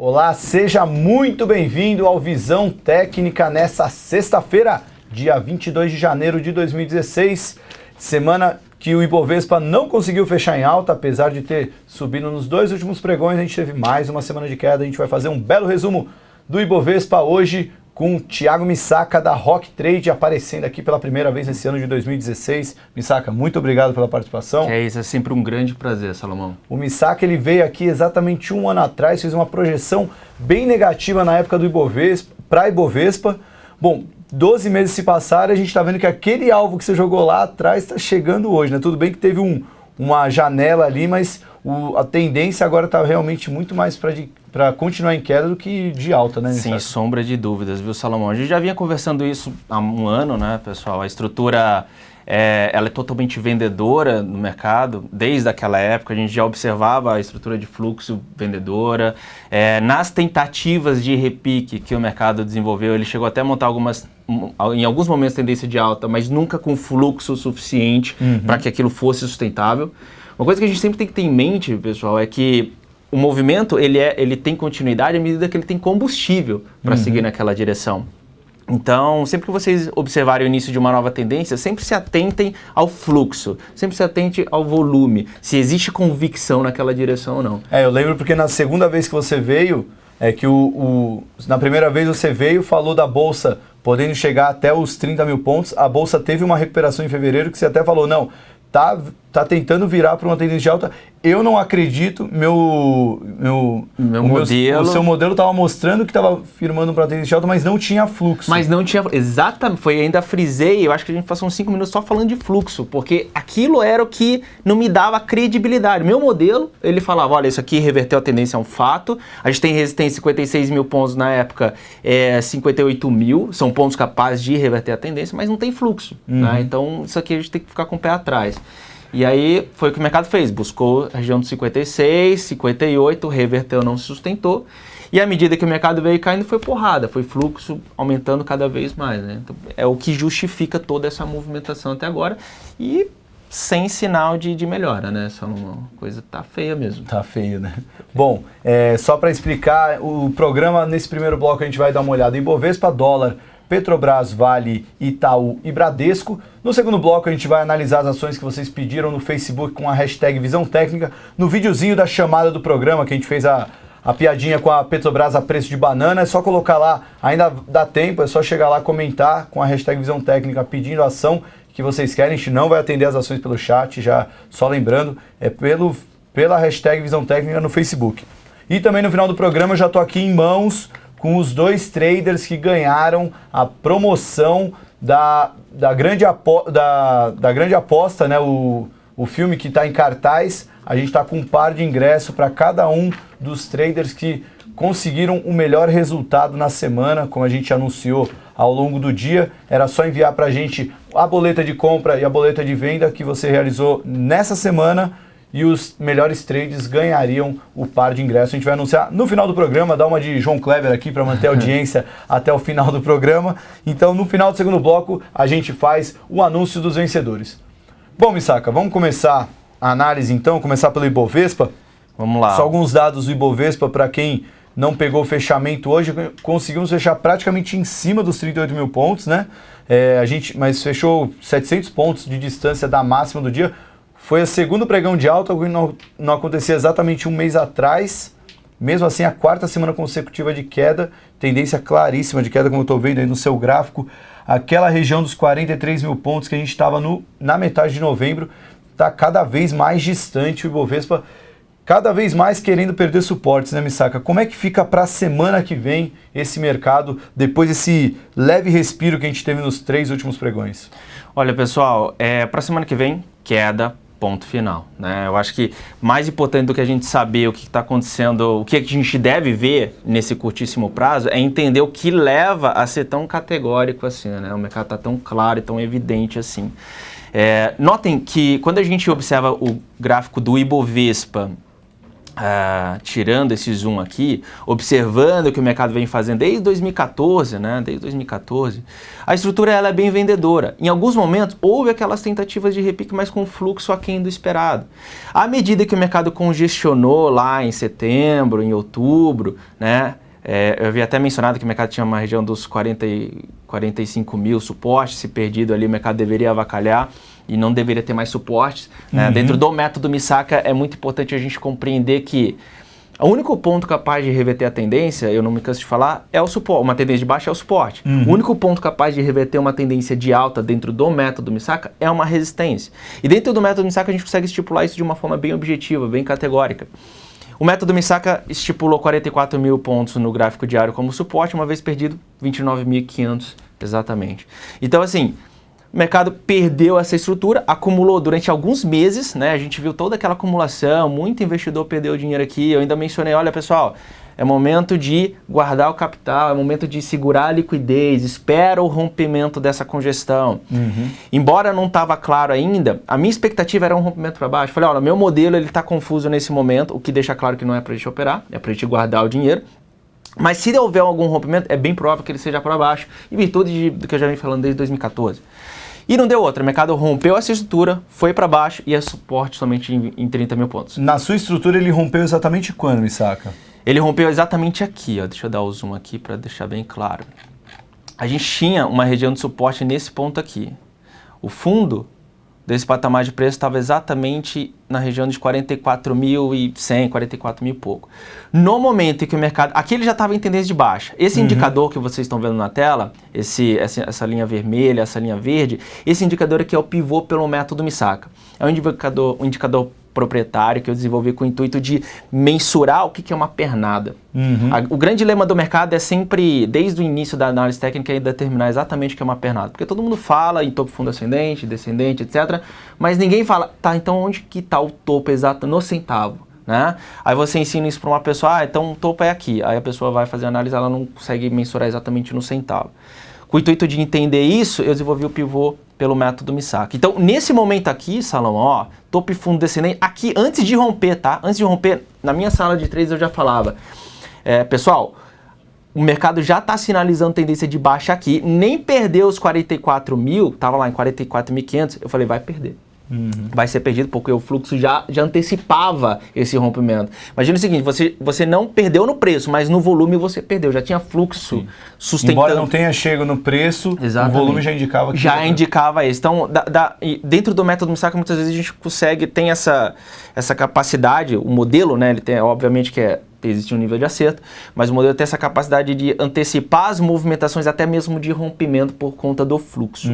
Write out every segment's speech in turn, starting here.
Olá, seja muito bem-vindo ao Visão Técnica nessa sexta-feira, dia 22 de janeiro de 2016, semana que o Ibovespa não conseguiu fechar em alta, apesar de ter subido nos dois últimos pregões. A gente teve mais uma semana de queda. A gente vai fazer um belo resumo do Ibovespa hoje com o Thiago Misaka da Rock Trade aparecendo aqui pela primeira vez nesse ano de 2016. Misaka, muito obrigado pela participação. É isso, é sempre um grande prazer, Salomão. O Misaka, ele veio aqui exatamente um ano atrás, fez uma projeção bem negativa na época do Ibovespa, para Ibovespa. Bom, 12 meses se passaram e a gente está vendo que aquele alvo que você jogou lá atrás está chegando hoje, né? Tudo bem que teve uma janela ali, mas a tendência agora está realmente muito mais para continuar em queda do que de alta, né? Sem sombra de dúvidas, viu, Salomão? A gente já vinha conversando isso há um ano, né, pessoal? A estrutura ela é totalmente vendedora no mercado. Desde aquela época a gente já observava a estrutura de fluxo vendedora. Nas tentativas de repique que o mercado desenvolveu, ele chegou até a montar em alguns momentos tendência de alta, mas nunca com fluxo suficiente para que aquilo fosse sustentável. Uma coisa que a gente sempre tem que ter em mente, pessoal, é que o movimento ele tem continuidade à medida que ele tem combustível para seguir naquela direção. Então, sempre que vocês observarem o início de uma nova tendência, sempre se atentem ao fluxo, sempre se atentem ao volume, se existe convicção naquela direção ou não. Eu lembro porque na segunda vez que você veio, na primeira vez você veio, falou da Bolsa podendo chegar até os 30 mil pontos, a Bolsa teve uma recuperação em fevereiro que você até falou, não, tá tentando virar para uma tendência de alta. Eu não acredito, o seu modelo estava mostrando que estava firmando para uma tendência de alta, mas não tinha fluxo. Mas não tinha, exatamente, ainda frisei, eu acho que a gente passou uns 5 minutos só falando de fluxo, porque aquilo era o que não me dava credibilidade. Meu modelo, ele falava, olha, isso aqui reverteu a tendência, é um fato, a gente tem resistência 56 mil pontos na época, 58 mil, são pontos capazes de reverter a tendência, mas não tem fluxo, né? Então isso aqui a gente tem que ficar com o pé atrás. E aí foi o que o mercado fez, buscou a região de 56, 58, reverteu, não se sustentou. E à medida que o mercado veio caindo, foi porrada, foi fluxo aumentando cada vez mais, né? Então, é o que justifica toda essa movimentação até agora e sem sinal de melhora, né? Só uma coisa tá feia mesmo. Tá feio, né? Bom, só para explicar, o programa, nesse primeiro bloco a gente vai dar uma olhada em Ibovespa, dólar, Petrobras, Vale, Itaú e Bradesco. No segundo bloco a gente vai analisar as ações que vocês pediram no Facebook com a hashtag Visão Técnica. No videozinho da chamada do programa que a gente fez a piadinha com a Petrobras a preço de banana, é só colocar lá, ainda dá tempo, é só chegar lá, comentar com a hashtag Visão Técnica pedindo a ação que vocês querem. A gente não vai atender as ações pelo chat, já só lembrando, pela hashtag Visão Técnica no Facebook. E também no final do programa eu já estou aqui em mãos com os dois traders que ganharam a promoção da grande aposta, né? O filme que está em cartaz. A gente está com um par de ingressos para cada um dos traders que conseguiram o melhor resultado na semana, como a gente anunciou ao longo do dia. Era só enviar para a gente a boleta de compra e a boleta de venda que você realizou nessa semana, e os melhores trades ganhariam o par de ingressos. A gente vai anunciar no final do programa, dá uma de João Kleber aqui para manter a audiência até o final do programa. Então, no final do segundo bloco, a gente faz o anúncio dos vencedores. Bom, Misaka, vamos começar a análise então, começar pelo Ibovespa? Vamos lá. Só alguns dados do Ibovespa para quem não pegou o fechamento hoje. Conseguimos fechar praticamente em cima dos 38 mil pontos, né? Mas fechou 700 pontos de distância da máxima do dia. Foi o segundo pregão de alta, que não acontecia exatamente um mês atrás. Mesmo assim, a quarta semana consecutiva de queda, tendência claríssima de queda, como eu estou vendo aí no seu gráfico. Aquela região dos 43 mil pontos que a gente estava na metade de novembro, está cada vez mais distante. O Ibovespa cada vez mais querendo perder suportes, né, Misaka? Como é que fica para a semana que vem esse mercado, depois desse leve respiro que a gente teve nos 3 últimos pregões? Olha, pessoal, para a semana que vem, queda, ponto final, né? Eu acho que mais importante do que a gente saber o que está acontecendo, o que a gente deve ver nesse curtíssimo prazo, é entender o que leva a ser tão categórico assim, né? O mercado está tão claro e tão evidente assim. Notem que quando a gente observa o gráfico do Ibovespa tirando esse zoom aqui, observando o que o mercado vem fazendo desde 2014, né? Desde 2014, a estrutura ela é bem vendedora. Em alguns momentos, houve aquelas tentativas de repique, mas com fluxo aquém do esperado. À medida que o mercado congestionou lá em setembro, em outubro, né? Eu havia até mencionado que o mercado tinha uma região dos 45 mil suportes, se perdido ali o mercado deveria avacalhar e não deveria ter mais suportes. Né? Dentro do método Misaka é muito importante a gente compreender que o único ponto capaz de reverter a tendência, eu não me canso de falar, é o suporte. Uma tendência de baixa é o suporte. O único ponto capaz de reverter uma tendência de alta dentro do método Misaka é uma resistência. E dentro do método Misaka a gente consegue estipular isso de uma forma bem objetiva, bem categórica. O método Misaka estipulou 44 mil pontos no gráfico diário como suporte, uma vez perdido 29.500 exatamente. Então assim, o mercado perdeu essa estrutura, acumulou durante alguns meses, né? A gente viu toda aquela acumulação, muito investidor perdeu dinheiro aqui. Eu ainda mencionei, olha pessoal, é momento de guardar o capital, é momento de segurar a liquidez, espera o rompimento dessa congestão. Embora não estava claro ainda, a minha expectativa era um rompimento para baixo. Falei, olha, meu modelo está confuso nesse momento, o que deixa claro que não é para a gente operar, é para a gente guardar o dinheiro. Mas se houver algum rompimento, é bem provável que ele seja para baixo, em virtude do que eu já venho falando desde 2014. E não deu outra, o mercado rompeu essa estrutura, foi para baixo e é suporte somente em 30 mil pontos. Na sua estrutura ele rompeu exatamente quando, Misaka? Ele rompeu exatamente aqui, ó. Deixa eu dar o zoom aqui para deixar bem claro. A gente tinha uma região de suporte nesse ponto aqui. O fundo desse patamar de preço estava exatamente na região de 44.100, 44 mil e pouco. No momento em que o mercado... Aqui ele já estava em tendência de baixa. Esse indicador que vocês estão vendo na tela, essa linha vermelha, essa linha verde, esse indicador aqui é o pivô pelo método Misaka. É um indicador proprietário que eu desenvolvi com o intuito de mensurar o que é uma pernada. O grande lema do mercado é sempre, desde o início da análise técnica, determinar exatamente o que é uma pernada. Porque todo mundo fala em topo fundo ascendente, descendente, etc. Mas ninguém fala, tá, então onde que está o topo exato no centavo? Né? Aí você ensina isso para uma pessoa, então o topo é aqui. Aí a pessoa vai fazer a análise, ela não consegue mensurar exatamente no centavo. Com o intuito de entender isso, eu desenvolvi o pivô pelo método Misaka. Então, nesse momento aqui, Salomão, ó, topo e fundo descendente, aqui antes de romper, tá? Antes de romper, na minha sala de trades eu já falava, pessoal, o mercado já está sinalizando tendência de baixa aqui, nem perdeu os 44 mil, tava lá em 44.500, eu falei, vai perder. Vai ser perdido porque o fluxo já antecipava esse rompimento. Imagina o seguinte, você não perdeu no preço, mas no volume você perdeu, já tinha fluxo sustentando. Embora não tenha chego no preço, exatamente, o volume já indicava que... Já indicava isso. Então, dentro do método Misaka, muitas vezes a gente consegue, tem essa capacidade, o modelo, né, ele tem, obviamente que existe um nível de acerto, mas o modelo tem essa capacidade de antecipar as movimentações até mesmo de rompimento por conta do fluxo.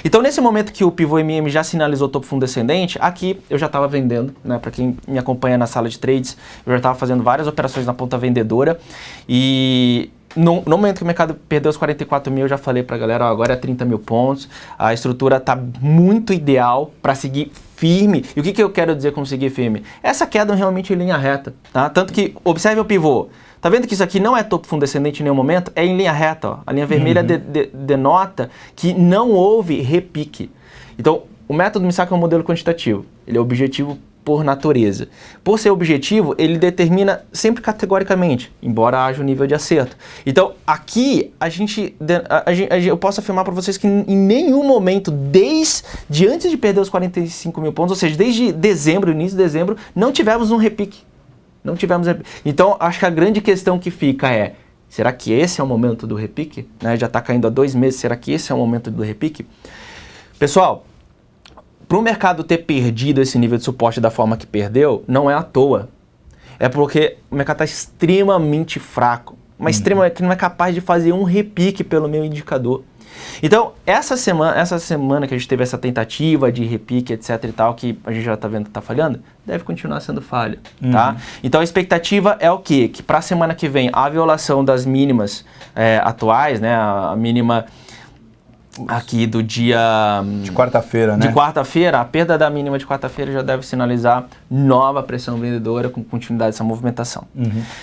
Então, nesse momento que o pivô MM já sinalizou topo fundo descendente, aqui eu já estava vendendo, né? Para quem me acompanha na sala de trades, eu já estava fazendo várias operações na ponta vendedora e... No momento que o mercado perdeu os 44 mil, eu já falei pra galera, ó, agora é 30 mil pontos, a estrutura tá muito ideal para seguir firme. E o que eu quero dizer com seguir firme? Essa queda é realmente em linha reta, tá? Tanto que, observe o pivô, tá vendo que isso aqui não é topo fundo descendente em nenhum momento? É em linha reta, ó. A linha vermelha denota que não houve repique. Então, o método Misaka é um modelo quantitativo, ele é objetivo por natureza. Por ser objetivo, ele determina sempre categoricamente, embora haja um nível de acerto. Então, aqui, eu posso afirmar para vocês que em nenhum momento, desde antes de perder os 45 mil pontos, ou seja, desde dezembro, início de dezembro, não tivemos um repique. Não tivemos repique. Então, acho que a grande questão que fica é, será que esse é o momento do repique? Né? Já está caindo há 2 meses, será que esse é o momento do repique? Pessoal, para o mercado ter perdido esse nível de suporte da forma que perdeu, não é à toa. É porque o mercado está extremamente fraco, mas extremamente que não é capaz de fazer um repique pelo meu indicador. Então, essa semana que a gente teve essa tentativa de repique, etc e tal, que a gente já está vendo que está falhando, deve continuar sendo falha, tá? Então, a expectativa é o quê? Que para a semana que vem, a violação das mínimas atuais, né, a mínima... aqui do dia... de quarta-feira, né? De quarta-feira, a perda da mínima de quarta-feira já deve sinalizar nova pressão vendedora com continuidade dessa movimentação.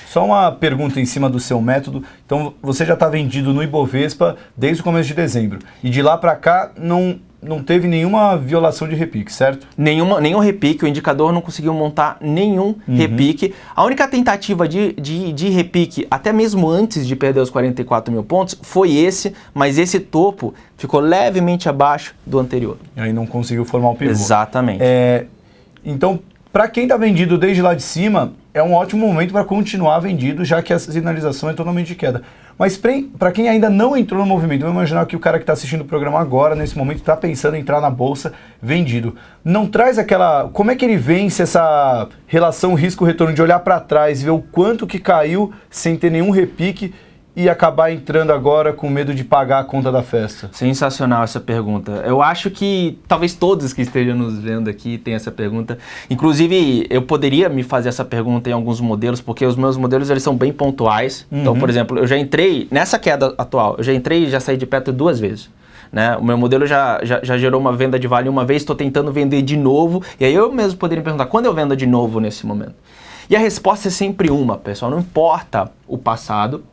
Só uma pergunta em cima do seu método. Então, você já está vendido no Ibovespa desde o começo de dezembro. E de lá para cá, não teve nenhuma violação de repique, certo? Nenhum repique, o indicador não conseguiu montar nenhum repique. A única tentativa de repique, até mesmo antes de perder os 44 mil pontos, foi esse, mas esse topo ficou levemente abaixo do anterior. E aí não conseguiu formar o pivô. Exatamente. Então, para quem está vendido desde lá de cima, é um ótimo momento para continuar vendido, já que essa sinalização é totalmente de queda. Mas para quem ainda não entrou no movimento, vamos imaginar que o cara que está assistindo o programa agora, nesse momento, está pensando em entrar na bolsa vendido. Não traz aquela... Como é que ele vence essa relação risco-retorno de olhar para trás e ver o quanto que caiu sem ter nenhum repique e acabar entrando agora com medo de pagar a conta da festa? Sensacional essa pergunta. Eu acho que talvez todos que estejam nos vendo aqui tenham essa pergunta. Inclusive, eu poderia me fazer essa pergunta em alguns modelos, porque os meus modelos eles são bem pontuais. Então, por exemplo, eu já entrei nessa queda atual, eu já entrei e já saí de perto 2 vezes. Né? O meu modelo já gerou uma venda de vale uma vez, estou tentando vender de novo. E aí eu mesmo poderia me perguntar, quando eu vendo de novo nesse momento? E a resposta é sempre uma, pessoal. Não importa o passado.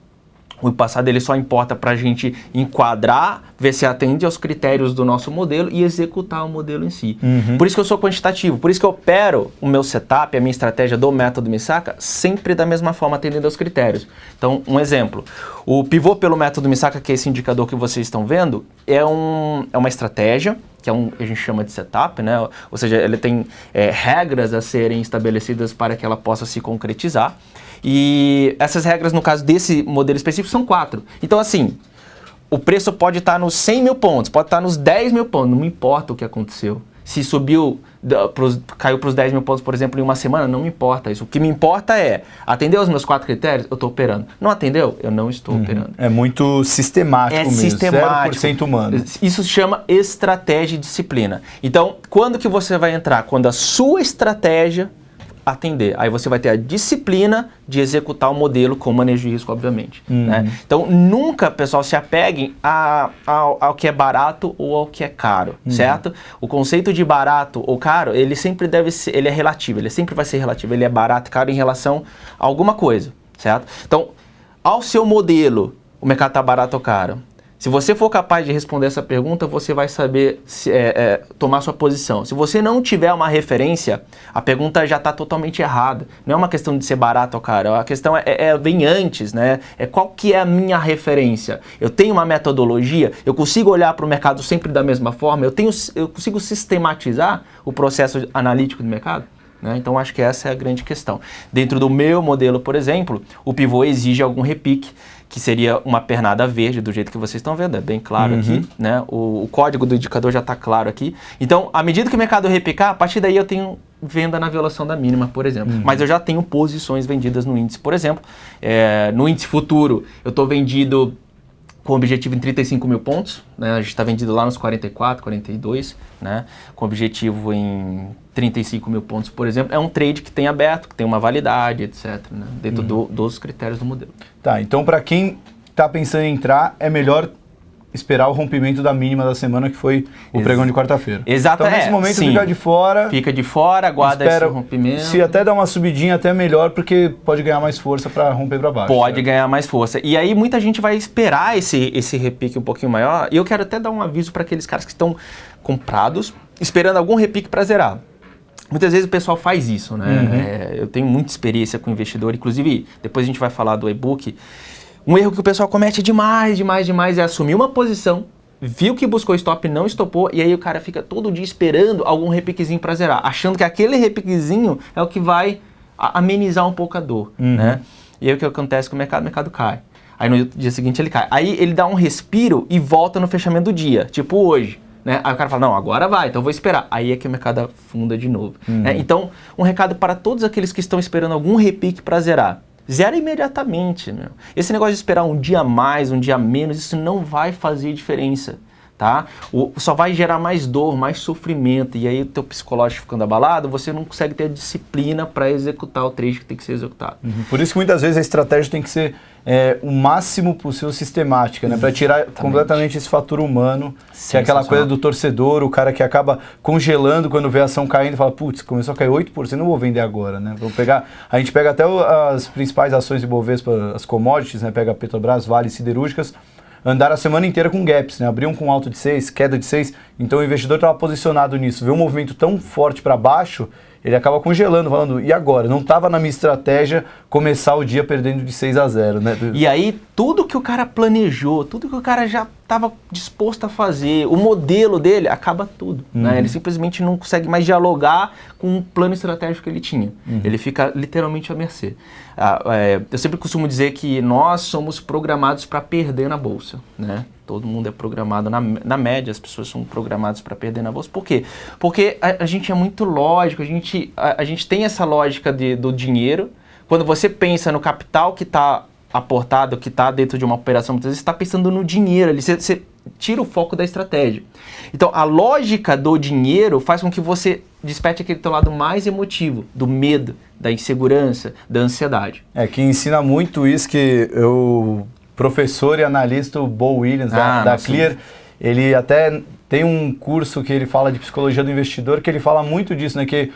O passado ele só importa para a gente enquadrar, ver se atende aos critérios do nosso modelo e executar o modelo em si. Por isso que eu sou quantitativo, por isso que eu opero o meu setup, a minha estratégia do método Misaka sempre da mesma forma, atendendo aos critérios. Então, um exemplo, o pivô pelo método Misaka, que é esse indicador que vocês estão vendo, é uma estratégia, que a gente chama de setup, né? Ou seja, ele tem regras a serem estabelecidas para que ela possa se concretizar. E essas regras, no caso desse modelo específico, são 4. Então, assim, o preço pode estar nos 100 mil pontos, pode estar nos 10 mil pontos, não me importa o que aconteceu. Se subiu, caiu para os 10 mil pontos, por exemplo, em uma semana, não me importa isso. O que me importa é, atendeu os meus 4 critérios? Eu estou operando. Não atendeu? Eu não estou operando. É muito sistemático mesmo, sistemático. 0% humano. Isso se chama estratégia e disciplina. Então, quando que você vai entrar? Quando a sua estratégia atender. Aí você vai ter a disciplina de executar o modelo com manejo de risco, obviamente. Né? Então, nunca, pessoal, se apeguem ao que é barato ou ao que é caro, certo? O conceito de barato ou caro, ele sempre deve ser, ele é relativo, ele sempre vai ser relativo, ele é barato e caro em relação a alguma coisa, certo? Então, ao seu modelo, o mercado está barato ou caro? Se você for capaz de responder essa pergunta, você vai saber tomar sua posição. Se você não tiver uma referência, a pergunta já está totalmente errada. Não é uma questão de ser barato ou caro, a questão vem antes, né? Qual que é a minha referência? Eu tenho uma metodologia, eu consigo olhar para o mercado sempre da mesma forma, eu consigo sistematizar o processo analítico do mercado? Né? Então, acho que essa é a grande questão. Dentro do meu modelo, por exemplo, o pivô exige algum repique, que seria uma pernada verde, do jeito que vocês estão vendo, é bem claro aqui, né? O código do indicador já está claro aqui. Então, à medida que o mercado repicar, a partir daí eu tenho venda na violação da mínima, por exemplo. Mas eu já tenho posições vendidas no índice, por exemplo. No índice futuro, eu estou vendido com objetivo em 35 mil pontos, né? A gente está vendido lá nos 44, 42, né? Com objetivo em 35 mil pontos, por exemplo. É um trade que tem aberto, que tem uma validade, etc., né? Dentro dos critérios do modelo. Tá, então para quem está pensando em entrar, é melhor esperar o rompimento da mínima da semana, que foi o pregão de quarta-feira. Exato. Então, nesse momento, sim. fica de fora. Fica de fora, aguarda esse rompimento. Se até dar uma subidinha, até melhor, porque pode ganhar mais força para romper para baixo. Pode ganhar mais força. E aí, muita gente vai esperar esse repique um pouquinho maior. E eu quero até dar um aviso para aqueles caras que estão comprados, esperando algum repique para zerar. Muitas vezes o pessoal faz isso, né? Eu tenho muita experiência com investidor, inclusive, depois a gente vai falar do e-book. Um erro que o pessoal comete demais é assumir uma posição, viu que buscou stop, não estopou, e aí o cara fica todo dia esperando algum repiquezinho para zerar, achando que aquele repiquezinho é o que vai amenizar um pouco a dor, né? E aí o que acontece com o mercado cai. Aí no dia seguinte ele cai. Aí ele dá um respiro e volta no fechamento do dia, tipo hoje. Né? Aí o cara fala, não, agora vai, então eu vou esperar. Aí é que o mercado afunda de novo. Né? Então, um recado para todos aqueles que estão esperando algum repique para zerar. Zera imediatamente, meu. Esse negócio de esperar um dia a mais, um dia a menos, isso não vai fazer diferença, tá? Só vai gerar mais dor, mais sofrimento, e aí o teu psicológico ficando abalado, você não consegue ter a disciplina para executar o trade que tem que ser executado. Por isso que muitas vezes a estratégia tem que ser o máximo possível sistemática, né? Para tirar completamente esse fator humano, que é aquela coisa do torcedor, o cara que acaba congelando quando vê a ação caindo e fala, putz, começou a cair 8%, não vou vender agora, né? A gente pega até as principais ações de Bovespa, as commodities, né? Pega Petrobras, Vale, siderúrgicas. andaram a semana inteira com gaps, né? Abriam com alto de 6, queda de 6, então o investidor estava posicionado nisso, vê um movimento tão forte para baixo, ele acaba congelando, falando, e agora? Não estava na minha estratégia começar o dia perdendo de 6-0, né? E aí, tudo que o cara planejou, tudo que o cara já estava disposto a fazer, o modelo dele, acaba tudo. Né? Ele simplesmente não consegue mais dialogar com o plano estratégico que ele tinha. Ele fica literalmente à mercê. Eu sempre costumo dizer que nós somos programados para perder na bolsa, né? Todo mundo é programado, na média as pessoas são programadas para perder na bolsa. Por quê? Porque a gente é muito lógico, a gente tem essa lógica do dinheiro. Quando você pensa no capital que está aportado, que está dentro de uma operação, muitas vezes você está pensando no dinheiro, ali você tira o foco da estratégia. Então a lógica do dinheiro faz com que você desperte aquele teu lado mais emotivo, do medo, da insegurança, da ansiedade. Que ensina muito isso que eu... professor e analista, o Bo Williams, da Clear, ele até tem um curso que ele fala de psicologia do investidor, que ele fala muito disso, né? Que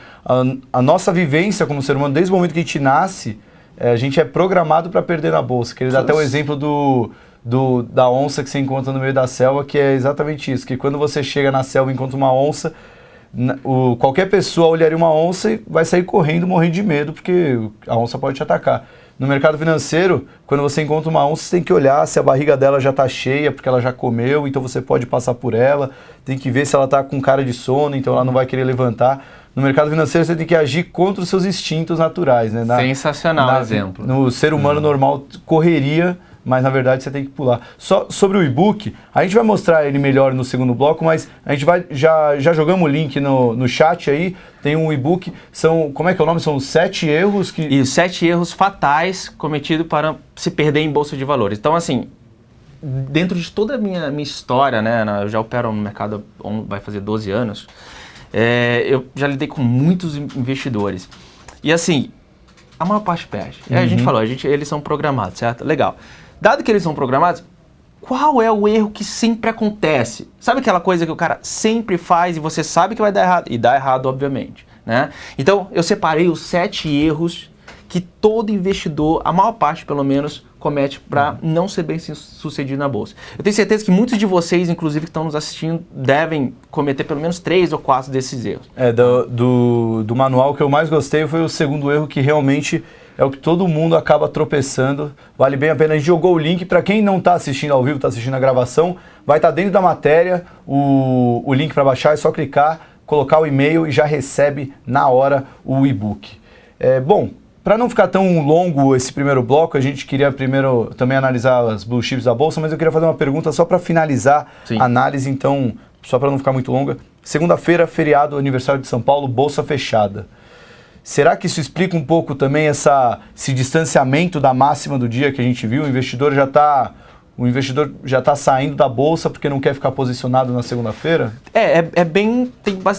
a nossa vivência como ser humano, desde o momento que a gente nasce, a gente é programado para perder na bolsa. Que ele dá até o exemplo da onça que você encontra no meio da selva, que é exatamente isso, que quando você chega na selva e encontra uma onça, qualquer pessoa olharia uma onça e vai sair correndo, morrendo de medo, porque a onça pode te atacar. No mercado financeiro, quando você encontra uma onça, você tem que olhar se a barriga dela já está cheia, porque ela já comeu, então você pode passar por ela. Tem que ver se ela está com cara de sono, então ela não vai querer levantar. No mercado financeiro, você tem que agir contra os seus instintos naturais. Né? Sensacional exemplo. No ser humano normal, correria, mas na verdade você tem que pular. Só sobre o e-book, a gente vai mostrar ele melhor no segundo bloco, mas a gente vai, já jogamos o link no chat aí, tem um e-book, como é que é o nome? São 7 erros que... Isso, 7 erros fatais cometidos para se perder em bolsa de valores. Então assim, dentro de toda a minha história, né, eu já opero no mercado, vai fazer 12 anos, eu já lidei com muitos investidores. E assim, a maior parte perde. A gente falou, eles são programados, certo? Legal. Dado que eles são programados, qual é o erro que sempre acontece? Sabe aquela coisa que o cara sempre faz e você sabe que vai dar errado? E dá errado, obviamente. Né? Então, eu separei os 7 erros que todo investidor, a maior parte pelo menos, comete para não ser bem sucedido na bolsa. Eu tenho certeza que muitos de vocês, inclusive, que estão nos assistindo, devem cometer pelo menos 3 ou 4 desses erros. Do manual que eu mais gostei foi o segundo erro, que realmente... é o que todo mundo acaba tropeçando. Vale bem a pena. A gente jogou o link. Para quem não está assistindo ao vivo, está assistindo a gravação, vai estar dentro da matéria o link para baixar. É só clicar, colocar o e-mail e já recebe na hora o e-book. Bom, para não ficar tão longo esse primeiro bloco, a gente queria primeiro também analisar as blue chips da bolsa, mas eu queria fazer uma pergunta só para finalizar a análise, então, só para não ficar muito longa. Segunda-feira, feriado, aniversário de São Paulo, bolsa fechada. Será que isso explica um pouco também esse distanciamento da máxima do dia que a gente viu? O investidor já está saindo da bolsa porque não quer ficar posicionado na segunda-feira? Tem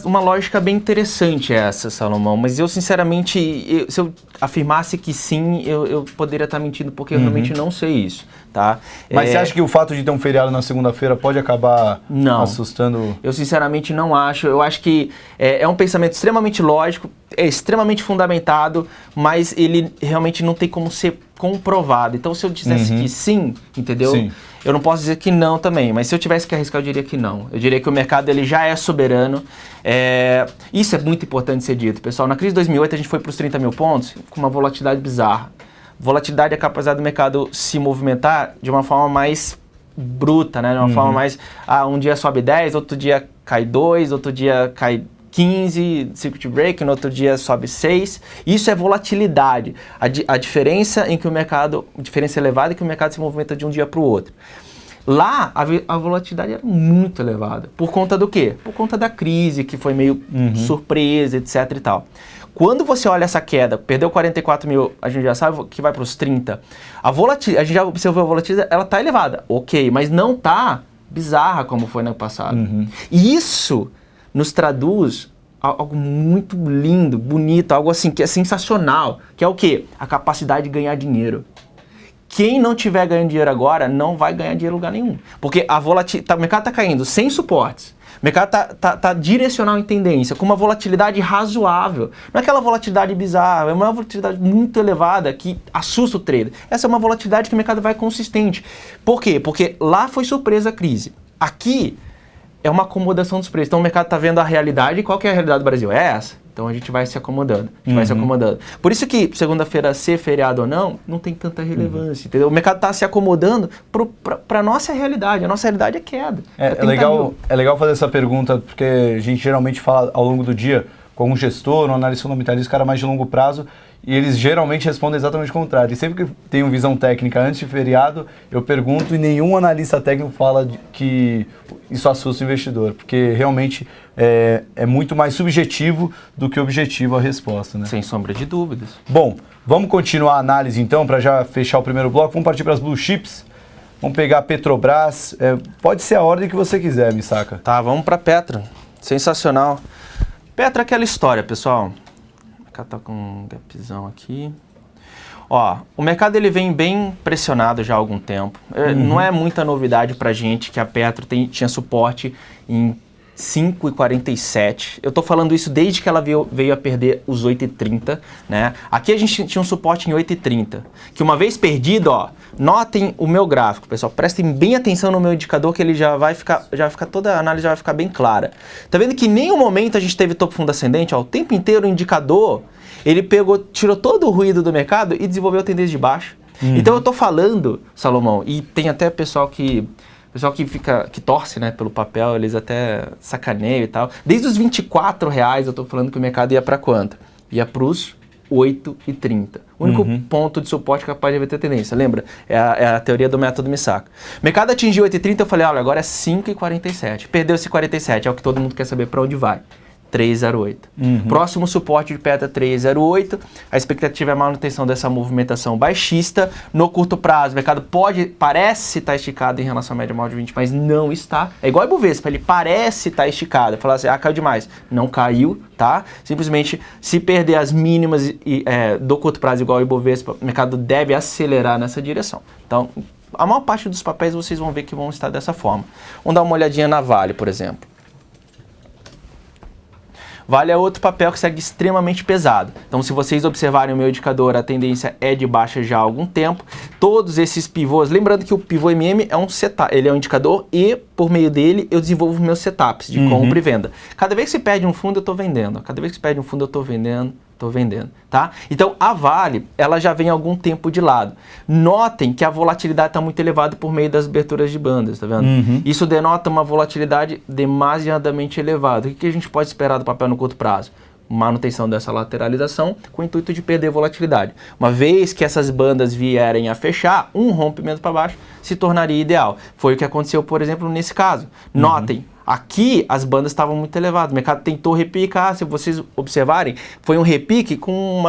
uma lógica bem interessante essa, Salomão, mas eu sinceramente, se eu afirmasse que sim, eu poderia estar mentindo, porque eu realmente não sei isso, tá? Mas você acha que o fato de ter um feriado na segunda-feira pode acabar assustando? Eu sinceramente não acho. Eu acho que é um pensamento extremamente lógico, é extremamente fundamentado, mas ele realmente não tem como ser comprovado. Então, se eu dissesse que sim, entendeu? Sim. Eu não posso dizer que não também, mas se eu tivesse que arriscar, eu diria que não. Eu diria que o mercado ele já é soberano. Isso é muito importante ser dito, pessoal. Na crise de 2008, a gente foi para os 30 mil pontos com uma volatilidade bizarra. Volatilidade é a capacidade do mercado se movimentar de uma forma mais bruta, né? De uma forma mais... um dia sobe 10, outro dia cai 2, outro dia cai 15, circuit break, no outro dia sobe 6. Isso é volatilidade. A diferença em que o mercado, diferença elevada é que o mercado se movimenta de um dia para o outro. Lá, a volatilidade era muito elevada. Por conta do quê? Por conta da crise, que foi meio surpresa, etc e tal. Quando você olha essa queda, perdeu 44 mil, a gente já sabe que vai para os 30. A gente já observou a volatilidade, ela está elevada, ok, mas não está bizarra como foi no ano passado. E isso nos traduz algo muito lindo, bonito, algo assim que é sensacional, que é o quê? A capacidade de ganhar dinheiro. Quem não tiver ganhando dinheiro agora não vai ganhar dinheiro em lugar nenhum. Porque o mercado está caindo sem suportes. O mercado tá direcional em tendência, com uma volatilidade razoável. Não é aquela volatilidade bizarra, é uma volatilidade muito elevada que assusta o trader. Essa é uma volatilidade que o mercado vai consistente. Por quê? Porque lá foi surpresa a crise. Aqui é uma acomodação dos preços. Então o mercado está vendo a realidade. E qual que é a realidade do Brasil? É essa. Então a gente vai se acomodando. Vai se acomodando. Por isso que segunda-feira, ser feriado ou não tem tanta relevância. Entendeu? O mercado está se acomodando para a nossa realidade. A nossa realidade é queda. É legal fazer essa pergunta, porque a gente geralmente fala ao longo do dia com um gestor, um analista fundamentalista, cara mais de longo prazo, e eles geralmente respondem exatamente o contrário. E sempre que tenho visão técnica antes de feriado, eu pergunto e nenhum analista técnico fala que isso assusta o investidor, porque realmente é muito mais subjetivo do que objetivo a resposta, né? Sem sombra de dúvidas. Bom, vamos continuar a análise então, para já fechar o primeiro bloco. Vamos partir para as blue chips. Vamos pegar a Petrobras. Pode ser a ordem que você quiser, Misaka. Tá, vamos para Petra. Sensacional. Petra é aquela história, pessoal. O mercado tá com um gapzão aqui. Ó, o mercado ele vem bem pressionado já há algum tempo. Não é muita novidade pra gente que a Petra tinha suporte em 5,47. Eu tô falando isso desde que ela veio a perder os 8,30, né? Aqui a gente tinha um suporte em 8,30, que uma vez perdido, ó, notem o meu gráfico, pessoal, prestem bem atenção no meu indicador que ele já vai ficar toda a análise já vai ficar bem clara. Tá vendo que em nenhum momento a gente teve topo fundo ascendente, ó, o tempo inteiro o indicador, ele tirou todo o ruído do mercado e desenvolveu a tendência de baixo. Então eu tô falando, Salomão, e tem até pessoal que torce, né, pelo papel, eles até sacaneiam e tal. Desde os R$24 eu tô falando que o mercado ia para quanto? Ia para os 8,30. O único ponto de suporte capaz de reverter tendência. Lembra? É a teoria do método Misaka. Mercado atingiu 8,30, eu falei, olha, agora é 5,47. Perdeu esse 47, é o que todo mundo quer saber para onde vai. 3,08. Próximo suporte de Petra 3,08. A expectativa é a manutenção dessa movimentação baixista. No curto prazo, o mercado parece estar esticado em relação à média móvel de 20, mas não está. É igual a Ibovespa, ele parece estar esticado. Falar assim, caiu demais. Não caiu, tá? Simplesmente, se perder as mínimas do curto prazo igual a Ibovespa, o mercado deve acelerar nessa direção. Então, a maior parte dos papéis vocês vão ver que vão estar dessa forma. Vamos dar uma olhadinha na Vale, por exemplo. Vale é outro papel que segue extremamente pesado. Então, se vocês observarem o meu indicador, a tendência é de baixa já há algum tempo. Todos esses pivôs, lembrando que o pivô MM é um setup, ele é um indicador e, por meio dele, eu desenvolvo meus setups de compra e venda. Cada vez que se perde um fundo, eu estou vendendo. Cada vez que se perde um fundo, eu estou vendendo. Tá? Então, a Vale, ela já vem há algum tempo de lado. Notem que a volatilidade está muito elevada por meio das aberturas de bandas, tá vendo? Isso denota uma volatilidade demasiadamente elevada. O que a gente pode esperar do papel no curto prazo? Manutenção dessa lateralização com o intuito de perder volatilidade. Uma vez que essas bandas vierem a fechar, um rompimento para baixo se tornaria ideal. Foi o que aconteceu, por exemplo, nesse caso. Notem, aqui as bandas estavam muito elevadas, o mercado tentou repicar, se vocês observarem, foi um repique com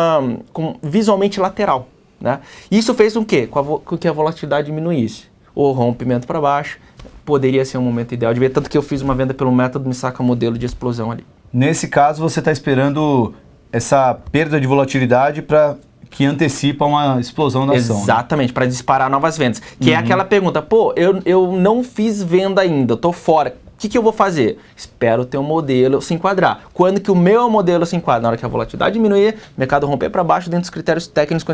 visualmente lateral, né? Isso fez com que a volatilidade diminuísse. O rompimento para baixo poderia ser um momento ideal de ver, tanto que eu fiz uma venda pelo método Misaka modelo de explosão ali. Nesse caso, você está esperando essa perda de volatilidade para que antecipa uma explosão da ação. Exatamente, para disparar novas vendas. Que é aquela pergunta, pô, eu não fiz venda ainda, eu tô fora. O que eu vou fazer? Espero o teu modelo se enquadrar. Quando que o meu modelo se enquadra? Na hora que a volatilidade diminuir, o mercado romper para baixo dentro dos critérios técnicos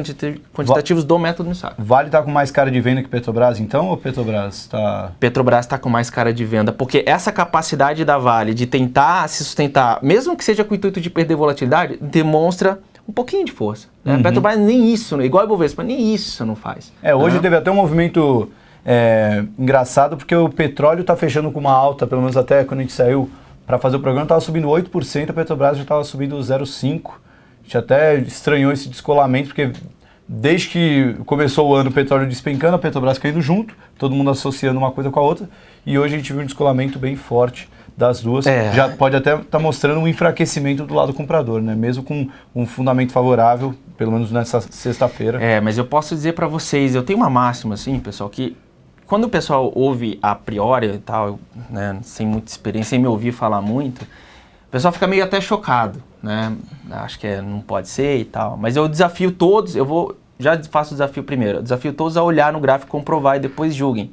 quantitativos do método Misaka. Vale está com mais cara de venda que Petrobras, então? Ou Petrobras está... Petrobras está com mais cara de venda, porque essa capacidade da Vale de tentar se sustentar, mesmo que seja com o intuito de perder volatilidade, demonstra um pouquinho de força. Né? Petrobras nem isso, igual a Ibovespa, nem isso não faz. Hoje teve até um movimento... engraçado porque o petróleo está fechando com uma alta, pelo menos até quando a gente saiu para fazer o programa, estava subindo 8%, a Petrobras já estava subindo 0,5%. A gente até estranhou esse descolamento, porque desde que começou o ano o petróleo despencando, a Petrobras caindo junto, todo mundo associando uma coisa com a outra, e hoje a gente viu um descolamento bem forte das duas. Já pode até estar mostrando um enfraquecimento do lado comprador, né? Mesmo com um fundamento favorável, pelo menos nessa sexta-feira. Mas eu posso dizer para vocês, eu tenho uma máxima assim, pessoal, que quando o pessoal ouve a priori e tal, né, sem muita experiência, sem me ouvir falar muito, o pessoal fica meio até chocado, né? Acho que não pode ser e tal. Mas eu desafio todos, eu vou Já faço o desafio primeiro. Eu desafio todos a olhar no gráfico, comprovar e depois julguem.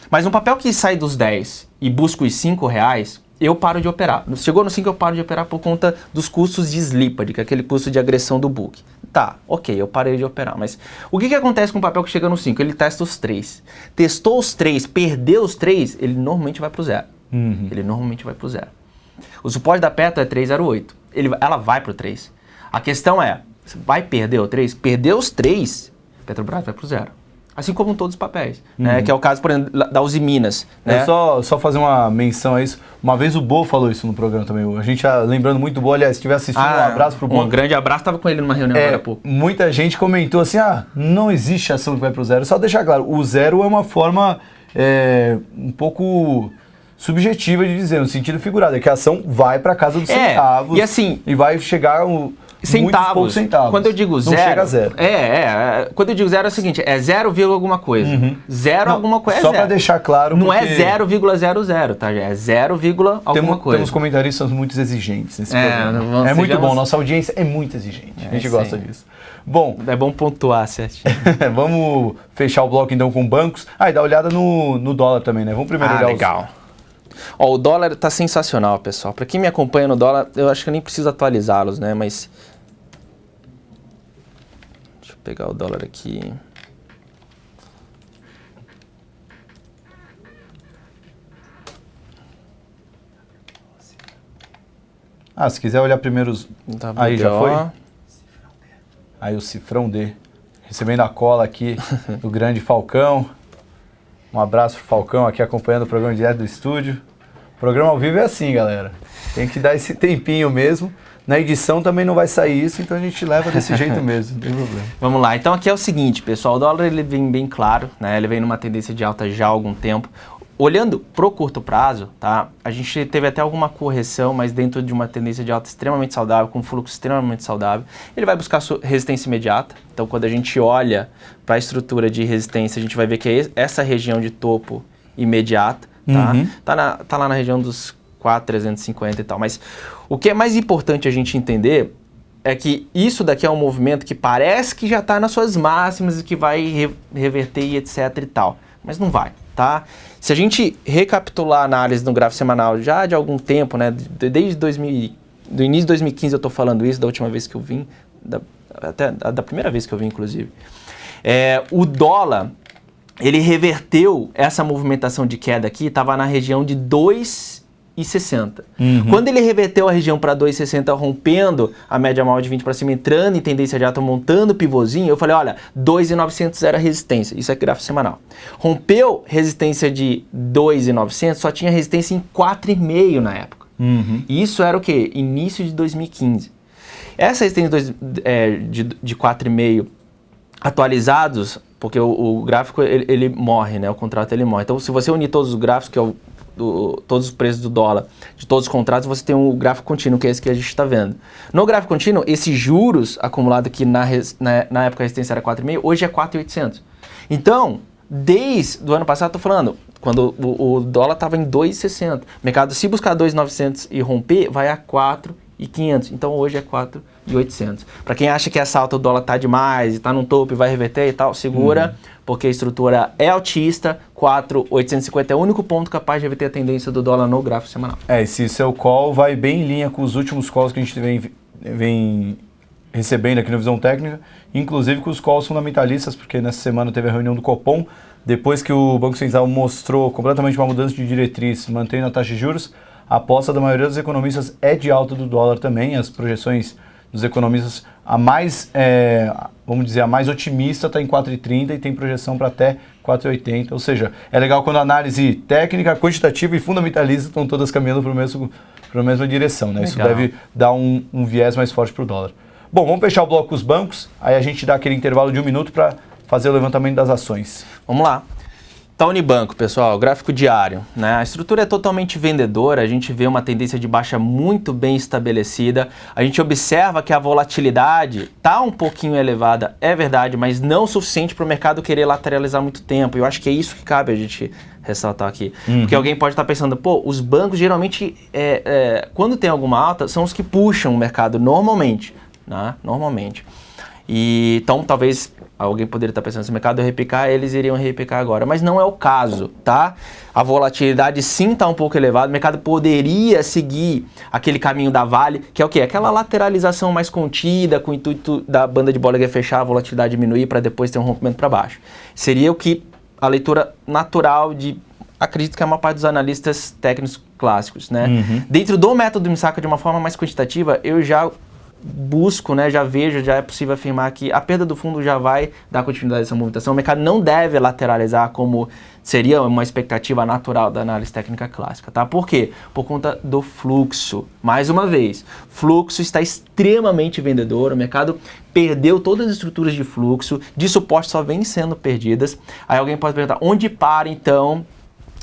Mas um papel que sai dos 10 e busca os R$5, eu paro de operar. Chegou no 5, eu paro de operar por conta dos custos de slippage, que é aquele custo de agressão do book. Tá, ok, eu parei de operar. Mas o que acontece com um papel que chega no 5? Ele testa os 3. Testou os 3, perdeu os 3, ele normalmente vai para o 0. Ele normalmente vai para o 0. O suporte da Petro é 308. Ela vai para o 3. A questão é, vai perder o 3? Perdeu os 3, Petrobras vai para o 0. Assim como todos os papéis, né? Que é o caso, por exemplo, da Uzi Minas. Né? Só fazer uma menção a isso. Uma vez o Bo falou isso no programa também. A gente, lembrando muito do Bo, aliás, se estiver assistindo, um abraço pro Bo. Um grande abraço, estava com ele numa reunião agora há pouco. Muita gente comentou assim, não existe ação que vai pro 0. Só deixar claro, o 0 é uma forma um pouco subjetiva de dizer, no sentido figurado, é que a ação vai para casa dos centavos e, assim, e vai chegar centavos. Poucos centavos. Quando eu digo não zero... chega a 0. Quando eu digo 0 é o seguinte, é 0, alguma coisa. Alguma coisa é 0. Só para deixar claro... Não é 0,00, tá? É 0, alguma coisa. Temos comentaristas muito exigentes nesse programa. É muito bom, nossa audiência é muito exigente. A gente gosta disso. Bom... É bom pontuar certinho. Vamos fechar o bloco então com bancos. E dá uma olhada no dólar também, né? Vamos primeiro olhar legal. O dólar tá sensacional, pessoal. Para quem me acompanha no dólar, eu acho que eu nem preciso atualizá-los, né? Mas... Deixa eu pegar o dólar aqui. Se quiser olhar primeiro os... Aí já foi? Aí o Cifrão D. Recebendo a cola aqui do grande Falcão. Um abraço pro Falcão aqui acompanhando o programa direto do estúdio. O programa ao vivo é assim, galera. Tem que dar esse tempinho mesmo. Na edição também não vai sair isso, então a gente leva desse jeito mesmo, não tem problema. Vamos lá, então aqui é o seguinte, pessoal, o dólar ele vem bem claro, né? Ele vem numa tendência de alta já há algum tempo. Olhando pro curto prazo, tá? A gente teve até alguma correção, mas dentro de uma tendência de alta extremamente saudável, com um fluxo extremamente saudável. Ele vai buscar resistência imediata. Então, quando a gente olha para a estrutura de resistência, a gente vai ver que é essa região de topo imediata, tá? Tá lá na região dos 4.350 e tal. Mas o que é mais importante a gente entender é que isso daqui é um movimento que parece que já está nas suas máximas e que vai reverter e etc e tal. Mas não vai, tá? Se a gente recapitular a análise no gráfico semanal já de algum tempo, né? Desde do início de 2015 eu estou falando isso, da última vez que eu vim, até da primeira vez que eu vim, inclusive. O dólar, ele reverteu essa movimentação de queda aqui, estava na região de 2,60. Quando ele reverteu a região para 2,60, rompendo a média móvel de 20 para cima, entrando em tendência de alta, montando o pivôzinho, eu falei, olha, 2,900 era resistência. Isso é gráfico semanal. Rompeu resistência de 2,900, só tinha resistência em 4,5 na época. E isso era o quê? Início de 2015. Essa resistência de 4,5 atualizados, porque o gráfico ele morre, né? O contrato ele morre. Então, se você unir todos os gráficos, que é todos os preços do dólar, de todos os contratos, você tem um gráfico contínuo, que é esse que a gente está vendo. No gráfico contínuo, esses juros acumulados que na época a resistência era 4,5, hoje é 4,800. Então, desde o ano passado, estou falando, quando o dólar estava em 2,60. O mercado, se buscar 2,900 e romper, vai a 4,500. Então, hoje é 4,800. Para quem acha que essa alta do dólar está demais, está num topo e vai reverter e tal, segura, porque a estrutura é altista, 4,850 é o único ponto capaz de reverter a tendência do dólar no gráfico semanal. Esse seu call vai bem em linha com os últimos calls que a gente vem recebendo aqui na Visão Técnica, inclusive com os calls fundamentalistas, porque nessa semana teve a reunião do Copom, depois que o Banco Central mostrou completamente uma mudança de diretriz, mantendo a taxa de juros, a aposta da maioria dos economistas é de alta do dólar também, as projeções dos economistas, a mais otimista está em 4,30 e tem projeção para até 4,80. Ou seja, é legal quando a análise técnica, quantitativa e fundamentalista estão todas caminhando para a mesma direção. Né? Isso deve dar um viés mais forte para o dólar. Bom, vamos fechar o bloco com os bancos, aí a gente dá aquele intervalo de 1 minuto para fazer o levantamento das ações. Vamos lá. Tá Unibanco, pessoal, gráfico diário, né? A estrutura é totalmente vendedora, a gente vê uma tendência de baixa muito bem estabelecida, a gente observa que a volatilidade tá um pouquinho elevada, é verdade, mas não o suficiente para o mercado querer lateralizar muito tempo. Eu acho que é isso que cabe a gente ressaltar aqui. Porque alguém pode estar pensando, os bancos geralmente, quando tem alguma alta, são os que puxam o mercado normalmente, né? Normalmente. E então talvez alguém poderia estar pensando, se o mercado repicar, eles iriam repicar agora. Mas não é o caso, tá? A volatilidade sim está um pouco elevada. O mercado poderia seguir aquele caminho da Vale, que é o quê? Aquela lateralização mais contida, com o intuito da banda de Bollinger fechar, a volatilidade diminuir para depois ter um rompimento para baixo. Seria o que a leitura natural acredito que é uma parte dos analistas técnicos clássicos, né? Dentro do método Misaka, de uma forma mais quantitativa, eu já busco, né, já vejo, já é possível afirmar que a perda do fundo já vai dar continuidade a essa movimentação. O mercado não deve lateralizar como seria uma expectativa natural da análise técnica clássica, tá? Por quê? Por conta do fluxo. Mais uma vez, fluxo está extremamente vendedor, o mercado perdeu todas as estruturas de fluxo, de suporte só vêm sendo perdidas. Aí alguém pode perguntar, onde para então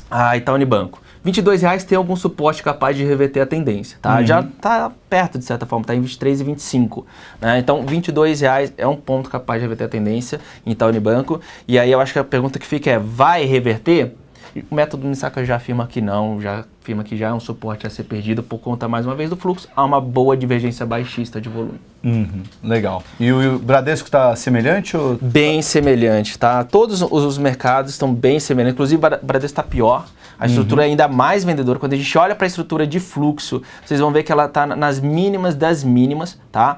a Itaú Unibanco? R$22 tem algum suporte capaz de reverter a tendência, tá? Já está perto, de certa forma, está em 23 e 25, né? Então, R$22 é um ponto capaz de reverter a tendência em Itaú Unibanco. E aí eu acho que a pergunta que fica é, vai reverter? O método Misaka já afirma que não, já afirma que já é um suporte a ser perdido por conta, mais uma vez, do fluxo. Há uma boa divergência baixista de volume. Legal. E o Bradesco está semelhante? Ou... Bem semelhante, tá? Todos os mercados estão bem semelhantes. Inclusive, o Bradesco está pior. A estrutura é ainda mais vendedora. Quando a gente olha para a estrutura de fluxo, vocês vão ver que ela está nas mínimas das mínimas, tá?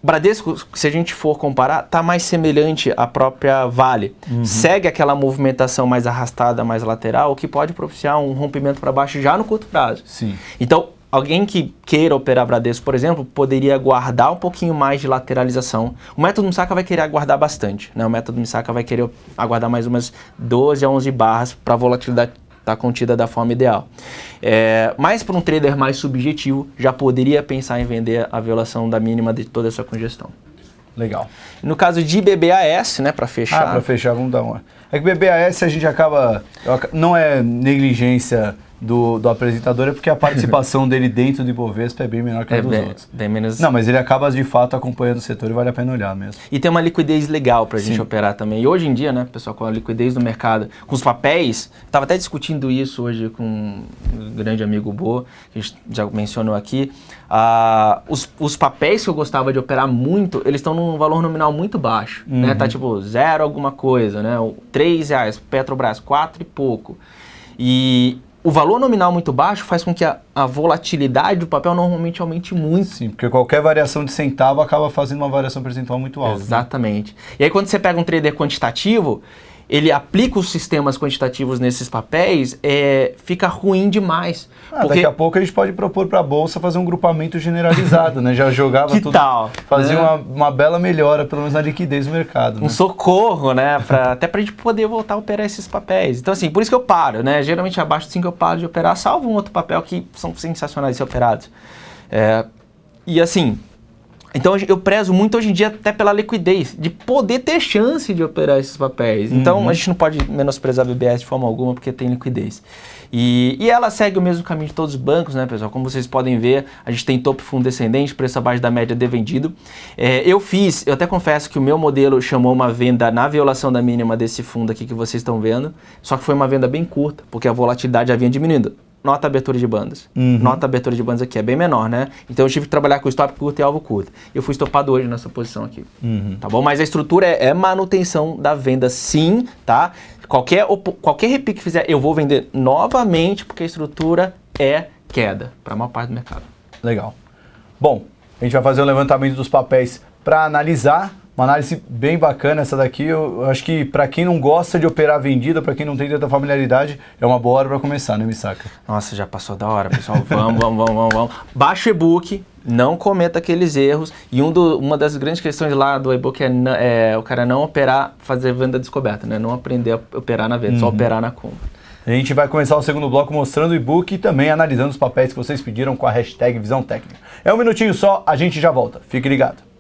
Bradesco, se a gente for comparar, está mais semelhante à própria Vale. Segue aquela movimentação mais arrastada, mais lateral, que pode propiciar um rompimento para baixo já no curto prazo. Sim. Então, alguém que queira operar Bradesco, por exemplo, poderia guardar um pouquinho mais de lateralização. O método Misaka vai querer aguardar bastante, né? O método Misaka vai querer aguardar mais umas 12 a 11 barras para a volatilidade estar contida da forma ideal. Mas para um trader mais subjetivo, já poderia pensar em vender a violação da mínima de toda essa congestão. Legal. No caso de BBAS, né, para fechar... para fechar, vamos dar uma... É que BBAS a gente acaba... Não é negligência do apresentador, é porque a participação dele dentro do Ibovespa é bem menor que a dos outros. Bem menos... Não, mas ele acaba de fato acompanhando o setor e vale a pena olhar mesmo. E tem uma liquidez legal para a gente operar também. E hoje em dia, né, pessoal, com a liquidez do mercado, com os papéis, estava até discutindo isso hoje com um grande amigo Bo, que a gente já mencionou aqui. Os papéis que eu gostava de operar muito, eles estão num valor nominal muito baixo, né? Tá tipo 0 alguma coisa, né? R$3, Petrobras 4 e pouco. E o valor nominal muito baixo faz com que a volatilidade do papel normalmente aumente muito. Sim, porque qualquer variação de centavo acaba fazendo uma variação percentual muito alta. Exatamente. Né? E aí quando você pega um trader quantitativo, ele aplica os sistemas quantitativos nesses papéis, fica ruim demais. Porque... Daqui a pouco a gente pode propor para a Bolsa fazer um grupamento generalizado, né? Já jogava que tudo. Tal? Fazia uma bela melhora, pelo menos na liquidez do mercado. Um socorro, né? Até para a gente poder voltar a operar esses papéis. Então, assim, por isso que eu paro, né? Geralmente abaixo de 5 eu paro de operar, salvo um outro papel que são sensacionais de ser operados. E assim... Então eu prezo muito hoje em dia até pela liquidez, de poder ter chance de operar esses papéis. Então a gente não pode menosprezar a BBS de forma alguma porque tem liquidez. E ela segue o mesmo caminho de todos os bancos, né, pessoal? Como vocês podem ver, a gente tem topo fundo descendente, preço abaixo da média de vendido. Eu até confesso que o meu modelo chamou uma venda na violação da mínima desse fundo aqui que vocês estão vendo, só que foi uma venda bem curta, porque a volatilidade já vinha diminuindo. Nota a abertura de bandas. Nota a abertura de bandas aqui é bem menor, né? Então eu tive que trabalhar com stop curto e alvo curto. Eu fui estopado hoje nessa posição aqui. Tá bom? Mas a estrutura é manutenção da venda sim, tá? Qualquer repique que fizer, eu vou vender novamente, porque a estrutura é queda para a maior parte do mercado. Legal. Bom, a gente vai fazer um levantamento dos papéis para analisar. Uma análise bem bacana essa daqui. Eu acho que para quem não gosta de operar vendida, para quem não tem tanta familiaridade, é uma boa hora para começar, né, Misaka? Nossa, já passou da hora, pessoal. Vamos. Baixa o e-book, não cometa aqueles erros. E uma das grandes questões lá do e-book é o cara não operar, fazer venda descoberta, né? Não aprender a operar na venda, só operar na compra. A gente vai começar o segundo bloco mostrando o e-book e também analisando os papéis que vocês pediram com a hashtag Visão Técnica. É um minutinho só, a gente já volta. Fique ligado.